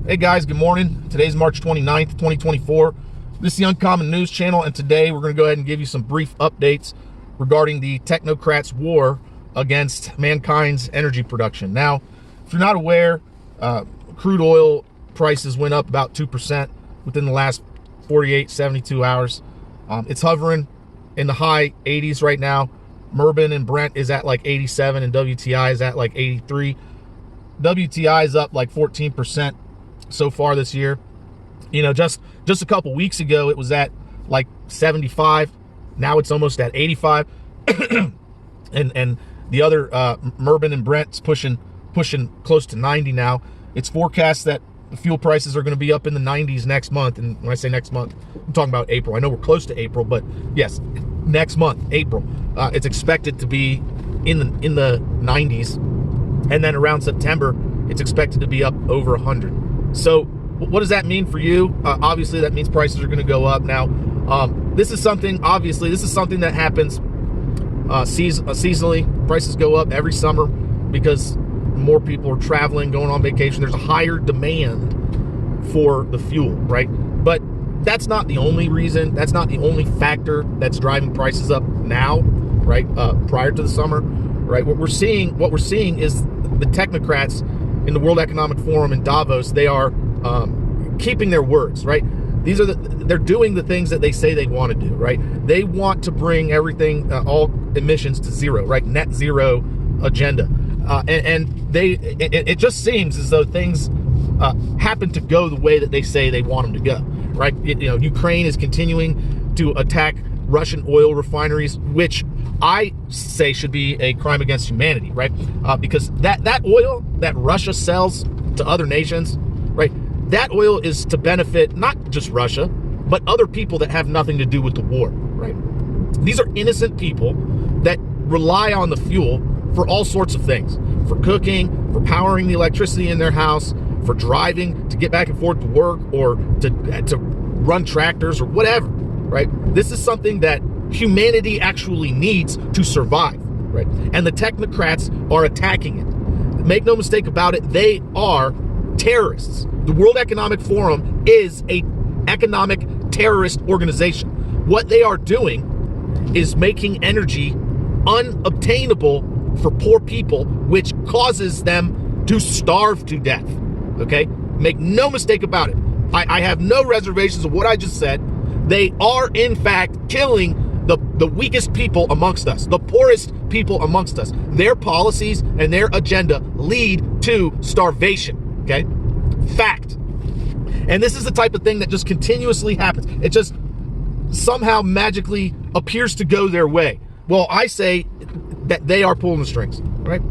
Hey guys, good morning. Today's March 29th, 2024. This is the Uncommon News Channel, and today we're going to go ahead and give you some brief updates regarding the technocrats' war against mankind's energy production. Now, if you're not aware, crude oil prices went up about 2% within the last 48, 72 hours. It's hovering in the high 80s right now. Murban and Brent is at like 87 and WTI is at like 83. WTI is up like 14% so far this year. You know, just a couple weeks ago it was at like 75. Now it's almost at 85. and the other Murban and Brent's pushing close to 90 now. It's forecast that the fuel prices are going to be up in the 90s next month. And when I say next month, I'm talking about April. I know we're close to April, but yes, next month, April, it's expected to be in the 90s. And then around September, it's expected to be up over 100. So what does that mean for you? Obviously, that means prices are going to go up. Now, this is something that happens seasonally. Prices go up every summer because more people are traveling, going on vacation. There's a higher demand for the fuel, right? But that's not the only reason. That's not the only factor that's driving prices up now, right? Prior to the summer, right? What we're seeing is the technocrats in the World Economic Forum in Davos. They are keeping their words, right? They're doing the things that they say they want to do, right? They want to bring everything, all emissions to zero, right? Net zero agenda. It just seems as though things happen to go the way that they say they want them to go, right? Ukraine is continuing to attack Russian oil refineries, which I say should be a crime against humanity, right? Because that oil that Russia sells to other nations, right? That oil is to benefit not just Russia, but other people that have nothing to do with the war, right? These are innocent people that rely on the fuel for all sorts of things, for cooking, for powering the electricity in their house, for driving to get back and forth to work, or to run tractors or whatever, right? This is something that humanity actually needs to survive, right? And the technocrats are attacking it. Make no mistake about it, they are terrorists. The World Economic Forum is an economic terrorist organization. What they are doing is making energy unobtainable for poor people, which causes them to starve to death, okay? Make no mistake about it. I have no reservations of what I just said. They are, in fact, killing the weakest people amongst us, the poorest people amongst us. Their policies and their agenda lead to starvation, okay? Fact. And this is the type of thing that just continuously happens. It just somehow magically appears to go their way. Well, I say that they are pulling the strings, right?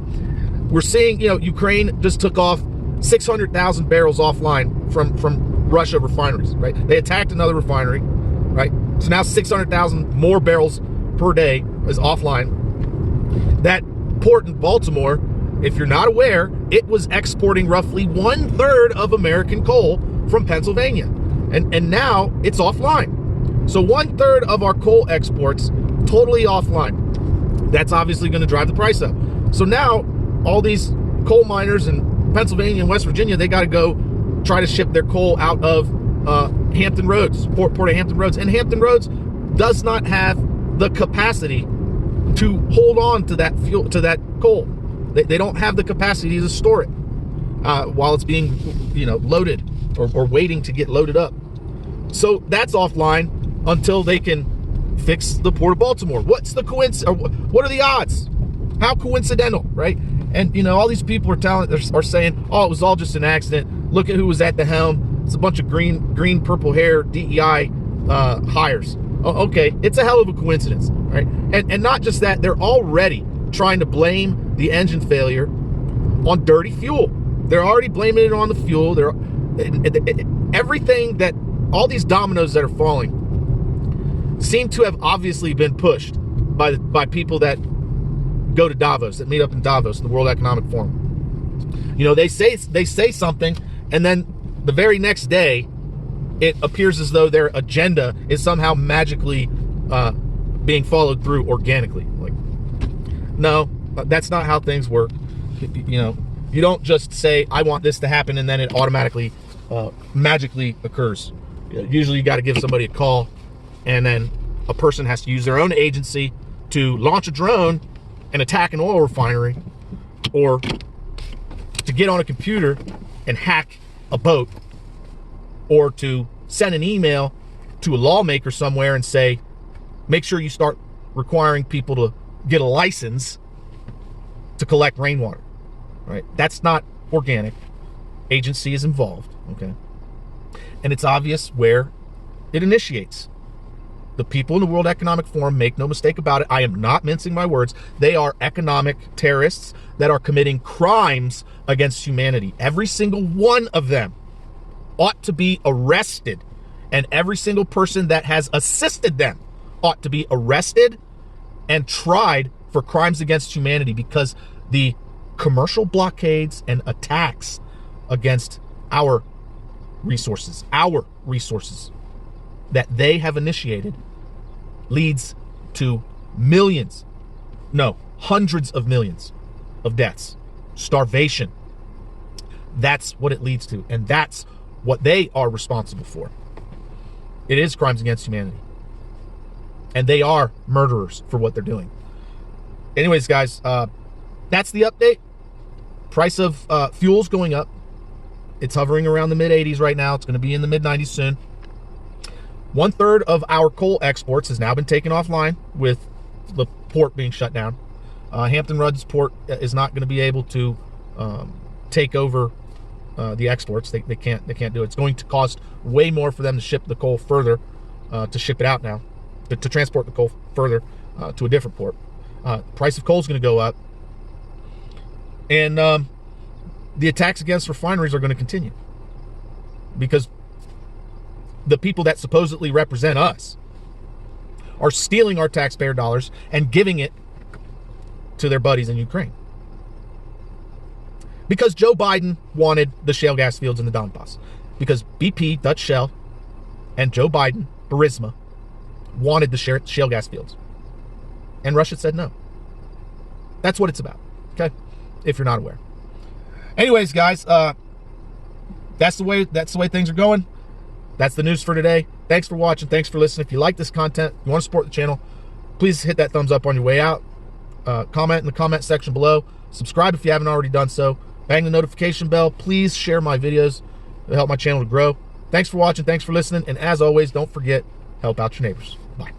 We're seeing, Ukraine just took off 600,000 barrels offline from Russia refineries, right? They attacked another refinery, right? So now 600,000 more barrels per day is offline. That port in Baltimore, if you're not aware, it was exporting roughly 1/3 of American coal from Pennsylvania. And now it's offline. So 1/3 of our coal exports totally offline. That's obviously going to drive the price up. So now all these coal miners in Pennsylvania and West Virginia, they got to go try to ship their coal out of Hampton Roads, Port of Hampton Roads. And Hampton Roads does not have the capacity to hold on to that fuel, to that coal. They don't have the capacity to store it while it's being, loaded or waiting to get loaded up. So that's offline until they can fix the Port of Baltimore. What's the coincidence? What are the odds? How coincidental, right? And all these people are saying, oh, it was all just an accident. Look at who was at the helm. It's a bunch of green, purple hair DEI hires. Oh, okay, it's a hell of a coincidence, right? And not just that, they're already trying to blame the engine failure on dirty fuel. They're already blaming it on the fuel. Everything that, all these dominoes that are falling seem to have obviously been pushed by people that go to Davos, that meet up in Davos, in the World Economic Forum. They say something, and then the very next day, it appears as though their agenda is somehow magically being followed through organically. Like, no, that's not how things work. You don't just say, I want this to happen, and then it automatically magically occurs. Usually you got to give somebody a call, and then a person has to use their own agency to launch a drone and attack an oil refinery, or to get on a computer and hack a boat, or to send an email to a lawmaker somewhere and say, make sure you start requiring people to get a license to collect rainwater, right? That's not organic. Agency is involved, okay? And it's obvious where it initiates. The people in the World Economic Forum, make no mistake about it, I am not mincing my words, they are economic terrorists that are committing crimes against humanity. Every single one of them ought to be arrested, and every single person that has assisted them ought to be arrested and tried for crimes against humanity, because the commercial blockades and attacks against our resources that they have initiated leads to millions, no, hundreds of millions of deaths, starvation. That's what it leads to, and that's what they are responsible for. It is crimes against humanity, and they are murderers for what they're doing. Anyways, guys, that's the update. Price of fuel's going up. It's hovering around the mid-80s right now. It's going to be in the mid-90s soon. 1/3 of our coal exports has now been taken offline with the port being shut down. Hampton Roads Port is not going to be able to take over the exports. They can't do it. It's going to cost way more for them to ship the coal further, to ship it out now, to transport the coal further to a different port. Price of coal is going to go up, and the attacks against refineries are going to continue, because the people that supposedly represent us are stealing our taxpayer dollars and giving it to their buddies in Ukraine. Because Joe Biden wanted the shale gas fields in the Donbass. Because BP, Dutch Shell, and Joe Biden, Burisma, wanted the shale gas fields. And Russia said no. That's what it's about, okay? If you're not aware. Anyways, guys, that's the way things are going. That's the news for today. Thanks for watching. Thanks for listening. If you like this content, you want to support the channel, please hit that thumbs up on your way out. Comment in the comment section below. Subscribe if you haven't already done so. Bang the notification bell. Please share my videos. It'll help my channel to grow. Thanks for watching. Thanks for listening. And as always, don't forget, help out your neighbors. Bye.